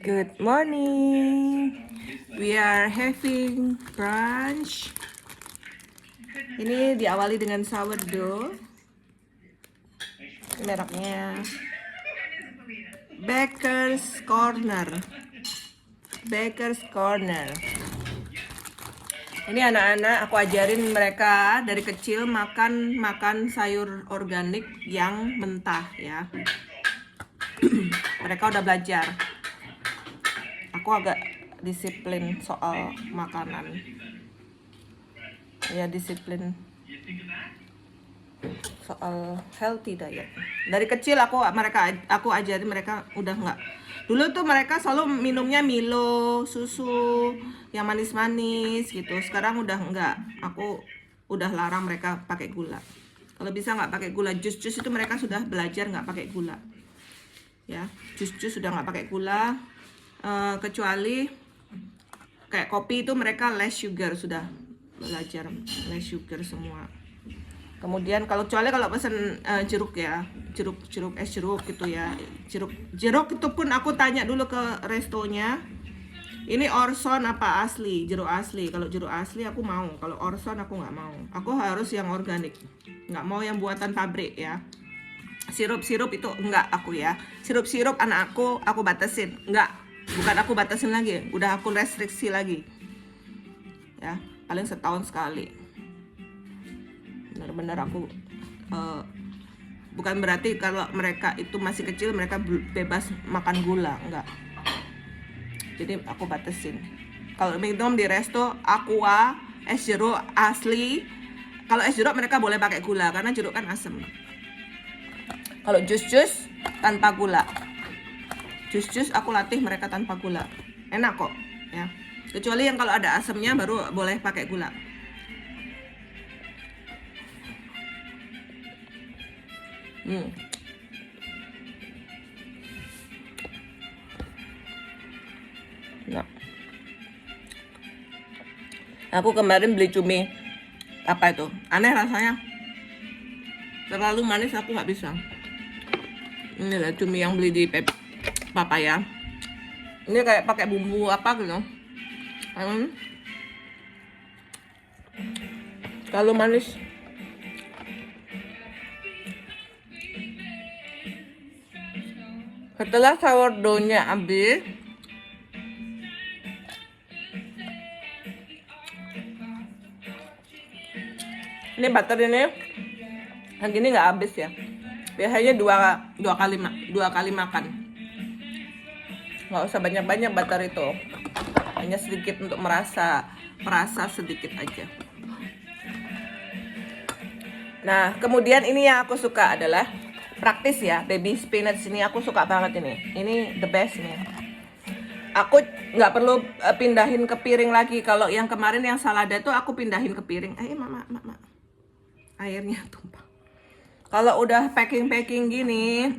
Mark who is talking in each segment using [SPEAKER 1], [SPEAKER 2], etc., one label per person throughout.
[SPEAKER 1] Good morning. We are having brunch. Ini diawali dengan sourdough. Mereknya Baker's Corner. Baker's Corner. Ini anak-anak aku ajarin mereka dari kecil makan sayur organik yang mentah ya. Mereka udah belajar. Aku agak disiplin soal makanan. Ya, disiplin soal healthy diet. Dari kecil aku ajarin mereka udah nggak. Dulu tuh mereka selalu minumnya Milo, susu yang manis-manis gitu. Sekarang udah nggak. Aku udah larang mereka pakai gula. Kalau bisa nggak pakai gula. Jus-jus itu mereka sudah belajar nggak pakai gula. Ya, jus-jus sudah nggak pakai gula. Kecuali kayak kopi itu mereka less sugar, sudah belajar less sugar semua. Kemudian kalau pesan jeruk ya, jeruk gitu ya, jeruk itu pun aku tanya dulu ke restonya, ini Orson apa asli, jeruk asli. Kalau jeruk asli aku mau, kalau Orson aku nggak mau. Aku harus yang organik, nggak mau yang buatan pabrik ya. Sirup itu enggak aku ya. Sirup anak aku batasin, enggak. Bukan aku batasin lagi, udah aku restriksi lagi ya, paling setahun sekali. Benar-benar aku bukan berarti kalau mereka itu masih kecil mereka bebas makan gula, enggak. Jadi aku batasin. Kalau minum di resto aqua, es jeruk asli. Kalau es jeruk mereka boleh pakai gula karena jeruk kan asam. Kalau jus tanpa gula. Jus aku latih mereka tanpa gula, enak kok ya. Kecuali yang kalau ada asamnya baru boleh pakai gula. Nah. Aku kemarin beli cumi apa itu, aneh rasanya, terlalu manis, aku nggak bisa. Ini lah cumi yang beli di Papaya. Ini kayak pakai bumbu apa gitu. Kalau manis. Setelah sourdough-nya habis, ini butter ini yang gini nggak habis ya. Biasanya dua kali makan. Nggak usah banyak-banyak butter itu, hanya sedikit untuk merasa sedikit aja. Nah, kemudian ini yang aku suka adalah praktis ya, baby spinach ini aku suka banget ini the best nih. Aku nggak perlu pindahin ke piring lagi. Kalau yang kemarin yang salada tuh aku pindahin ke piring. Mama, airnya tumpah. Kalau udah packing gini,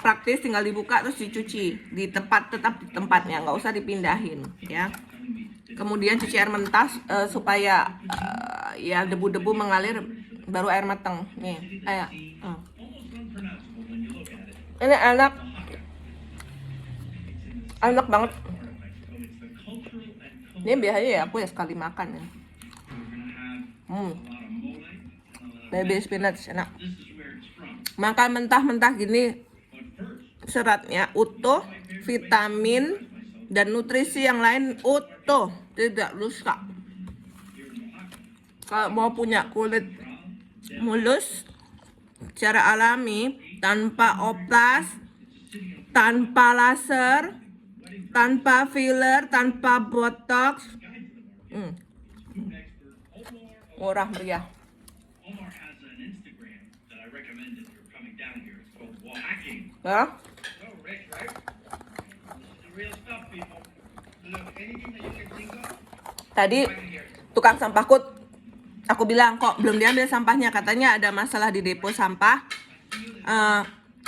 [SPEAKER 1] praktis, tinggal dibuka terus dicuci tetap di tempatnya, nggak usah dipindahin ya. Kemudian cuci air mentah supaya ya debu-debu mengalir, baru air matang nih. Ini enak banget. Ini biasanya ya aku ya sekali makan ya. Baby spinach enak. Makan mentah-mentah gini, seratnya utuh, vitamin dan nutrisi yang lain utuh, tidak rusak. Kalau mau punya kulit mulus secara alami, tanpa oplas, tanpa laser, tanpa filler, tanpa botox, murah meriah. Ya. Tadi tukang sampahku, aku bilang kok belum diambil sampahnya, katanya ada masalah di depo sampah,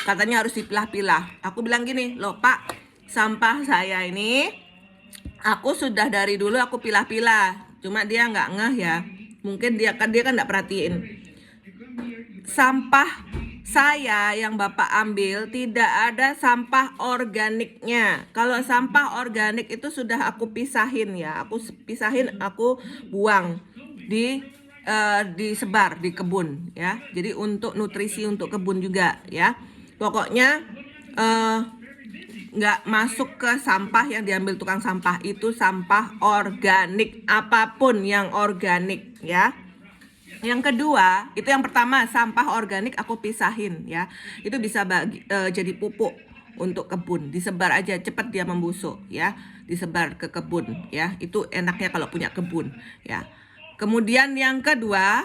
[SPEAKER 1] katanya harus dipilah-pilah. Aku bilang gini, loh Pak, sampah saya ini aku sudah dari dulu aku pilah-pilah, cuma dia nggak ngeh ya, mungkin dia kan nggak perhatiin. Sampah saya yang Bapak ambil tidak ada sampah organiknya. Kalau sampah organik itu sudah aku pisahin ya, aku pisahin, aku buang di disebar di kebun ya. Jadi untuk nutrisi untuk kebun juga ya. Pokoknya nggak masuk ke sampah yang diambil tukang sampah, itu sampah organik, apapun yang organik ya. Yang kedua, itu yang pertama, sampah organik aku pisahin ya. Itu bisa jadi pupuk untuk kebun, disebar aja, cepat dia membusuk ya, disebar ke kebun ya. Itu enaknya kalau punya kebun ya. Kemudian yang kedua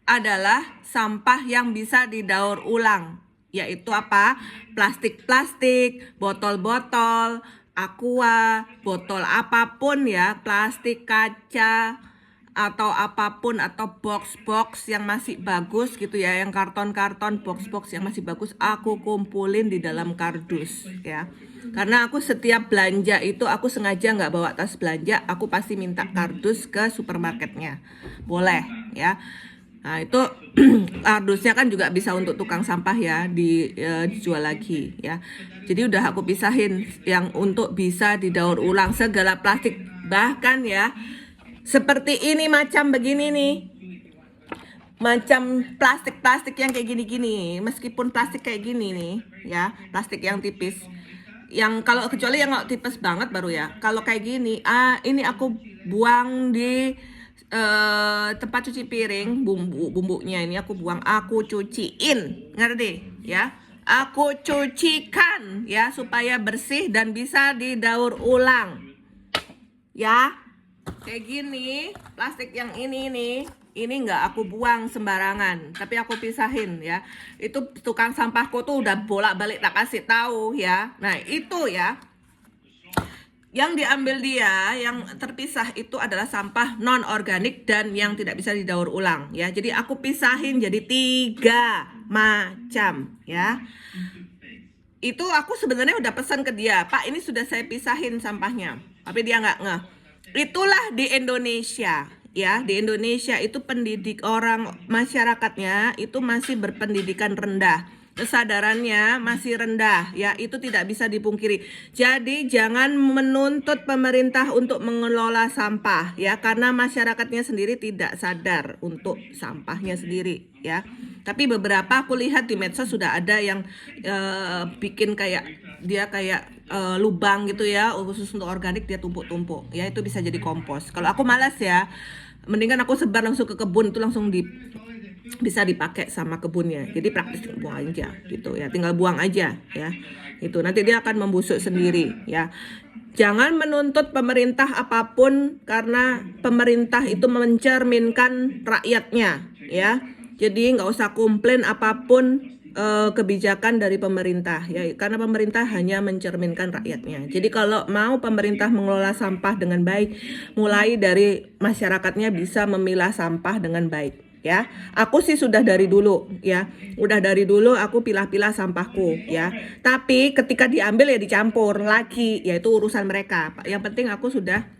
[SPEAKER 1] adalah sampah yang bisa didaur ulang, yaitu apa? Plastik-plastik, botol-botol, aqua, botol apapun ya, plastik, kaca, atau apapun, atau box-box yang masih bagus gitu ya, yang karton-karton, box-box yang masih bagus, aku kumpulin di dalam kardus ya. Karena aku setiap belanja itu aku sengaja nggak bawa tas belanja, aku pasti minta kardus ke supermarketnya, boleh ya. Nah itu kardusnya kan juga bisa untuk tukang sampah ya, dijual lagi ya. Jadi udah aku pisahin yang untuk bisa didaur ulang segala plastik, bahkan ya seperti ini macam begini nih, macam plastik-plastik yang kayak gini-gini, meskipun plastik kayak gini nih ya, plastik yang tipis, yang kalau kecuali yang tipis banget baru ya. Kalau kayak gini, ini aku buang di tempat cuci piring, bumbunya ini aku buang, aku cuciin, ngerti ya? Aku cucikan ya supaya bersih dan bisa didaur ulang ya. Kayak gini, plastik yang ini nih, ini nggak aku buang sembarangan, tapi aku pisahin ya. Itu tukang sampahku tuh udah bolak-balik tak kasih tahu ya. Nah itu ya, yang diambil dia, yang terpisah itu adalah sampah non organik dan yang tidak bisa didaur ulang ya. Jadi aku pisahin jadi 3 macam ya. Itu aku sebenarnya udah pesan ke dia, Pak ini sudah saya pisahin sampahnya, tapi dia nggak ngeh. Itulah di Indonesia ya, di Indonesia itu pendidik orang, masyarakatnya itu masih berpendidikan rendah, kesadarannya masih rendah ya, itu tidak bisa dipungkiri. Jadi jangan menuntut pemerintah untuk mengelola sampah ya, karena masyarakatnya sendiri tidak sadar untuk sampahnya sendiri ya. Tapi beberapa aku lihat di medsos sudah ada yang bikin kayak dia kayak lubang gitu ya, khusus untuk organik, dia tumpuk-tumpuk ya, itu bisa jadi kompos. Kalau aku malas ya, mendingan aku sebar langsung ke kebun, itu langsung bisa dipakai sama kebunnya. Jadi praktis, buang aja gitu ya, tinggal buang aja ya. Itu nanti dia akan membusuk sendiri ya. Jangan menuntut pemerintah apapun, karena pemerintah itu mencerminkan rakyatnya ya. Jadi nggak usah komplain apapun kebijakan dari pemerintah ya, karena pemerintah hanya mencerminkan rakyatnya. Jadi kalau mau pemerintah mengelola sampah dengan baik, mulai dari masyarakatnya bisa memilah sampah dengan baik ya. Aku sih sudah dari dulu ya, udah dari dulu aku pilah-pilah sampahku ya. Tapi ketika diambil ya dicampur lagi, ya itu urusan mereka. Yang penting aku sudah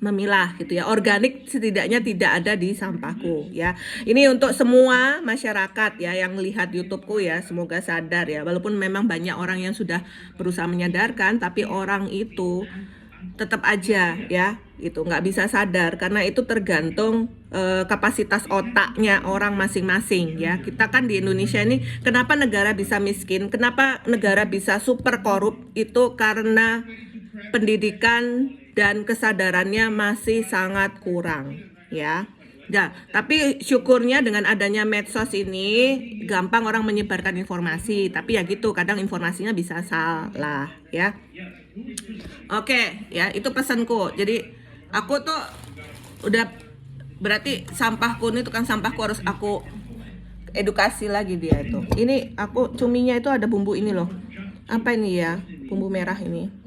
[SPEAKER 1] memilah gitu ya, organik setidaknya tidak ada di sampahku ya. Ini untuk semua masyarakat ya yang lihat YouTubeku ya, semoga sadar ya, walaupun memang banyak orang yang sudah berusaha menyadarkan, tapi orang itu tetap aja ya itu nggak bisa sadar, karena itu tergantung kapasitas otaknya orang masing-masing ya. Kita kan di Indonesia ini, kenapa negara bisa miskin, kenapa negara bisa super korup, itu karena pendidikan dan kesadarannya masih sangat kurang ya. Nah, tapi syukurnya dengan adanya medsos ini gampang orang menyebarkan informasi, tapi ya gitu, kadang informasinya bisa salah ya. Oke ya, itu pesanku. Jadi aku tuh udah, berarti sampahku ini, tukang sampahku harus aku edukasi lagi dia itu. Ini aku cuminya itu ada bumbu ini loh. Apa ini ya? Bumbu merah ini.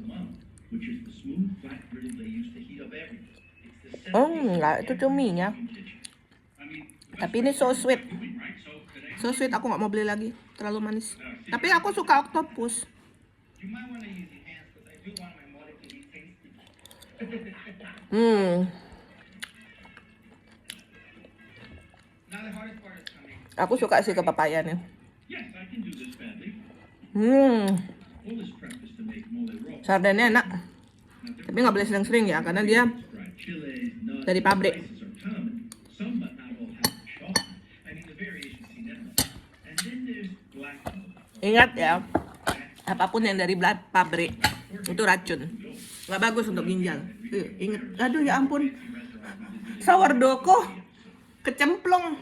[SPEAKER 1] Oh enggak, itu cuminya. Tapi ini so sweet. So sweet, aku nggak mau beli lagi, terlalu manis. Tapi aku suka octopus. Aku suka sih ke papaya nih. Sardennya enak. Tapi nggak boleh sering-sering ya, karena dia dari pabrik. Ingat ya, apapun yang dari pabrik itu racun, nggak bagus untuk ginjal. Ingat, aduh ya ampun, sourdough kok kecemplung.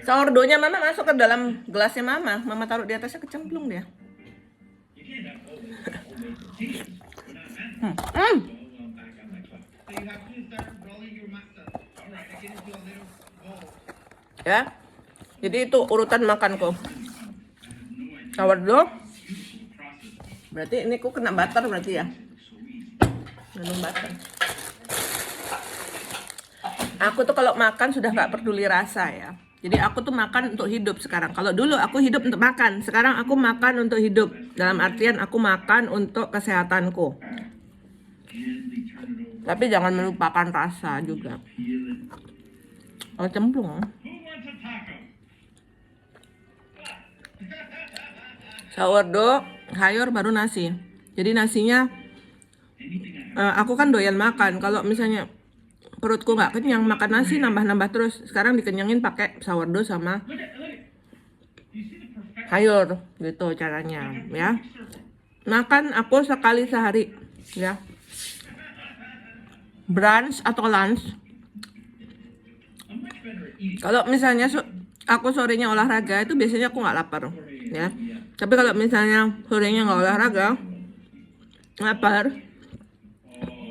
[SPEAKER 1] Sourdough-nya mama masuk ke dalam gelasnya mama taruh di atasnya, kecemplung dia. Ya, jadi itu urutan makanku. Sourdough, berarti ini ku kena butter berarti ya, minum butter. Aku tuh kalau makan sudah nggak peduli rasa ya. Jadi aku tuh makan untuk hidup sekarang. Kalau dulu aku hidup untuk makan, sekarang aku makan untuk hidup. Dalam artian aku makan untuk kesehatanku. Tapi jangan melupakan rasa juga. Oh, cemplung. Sourdough, sayur baru nasi. Jadi nasinya, aku kan doyan makan. Kalau misalnya perutku nggak kenyang, makan nasi nambah-nambah terus. Sekarang dikenyangin pakai sourdough sama sayur, gitu caranya ya. Makan aku sekali sehari ya. Brunch atau lunch. Kalau misalnya aku sorenya olahraga, itu biasanya aku nggak lapar ya. Tapi kalau misalnya sorenya nggak olahraga, lapar,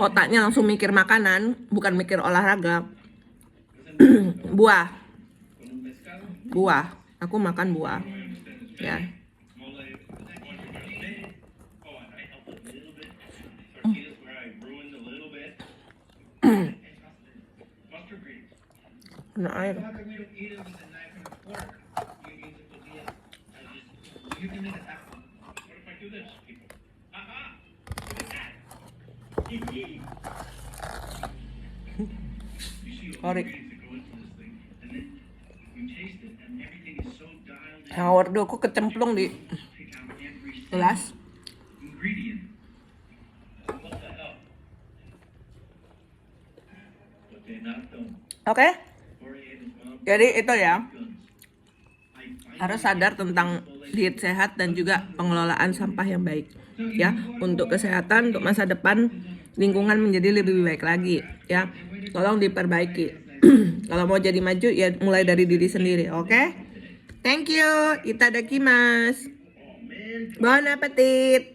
[SPEAKER 1] otaknya langsung mikir makanan, bukan mikir olahraga. Buah, aku makan buah ya. Kena air. Sorry. Sourdough aku kecemplung di gelas. Oke. Jadi itu ya. Harus sadar tentang diet sehat dan juga pengelolaan sampah yang baik ya, untuk kesehatan, untuk masa depan lingkungan menjadi lebih baik lagi ya. Tolong diperbaiki. Kalau mau jadi maju ya mulai dari diri sendiri, oke? Thank you. Itadakimasu. Bon appetit.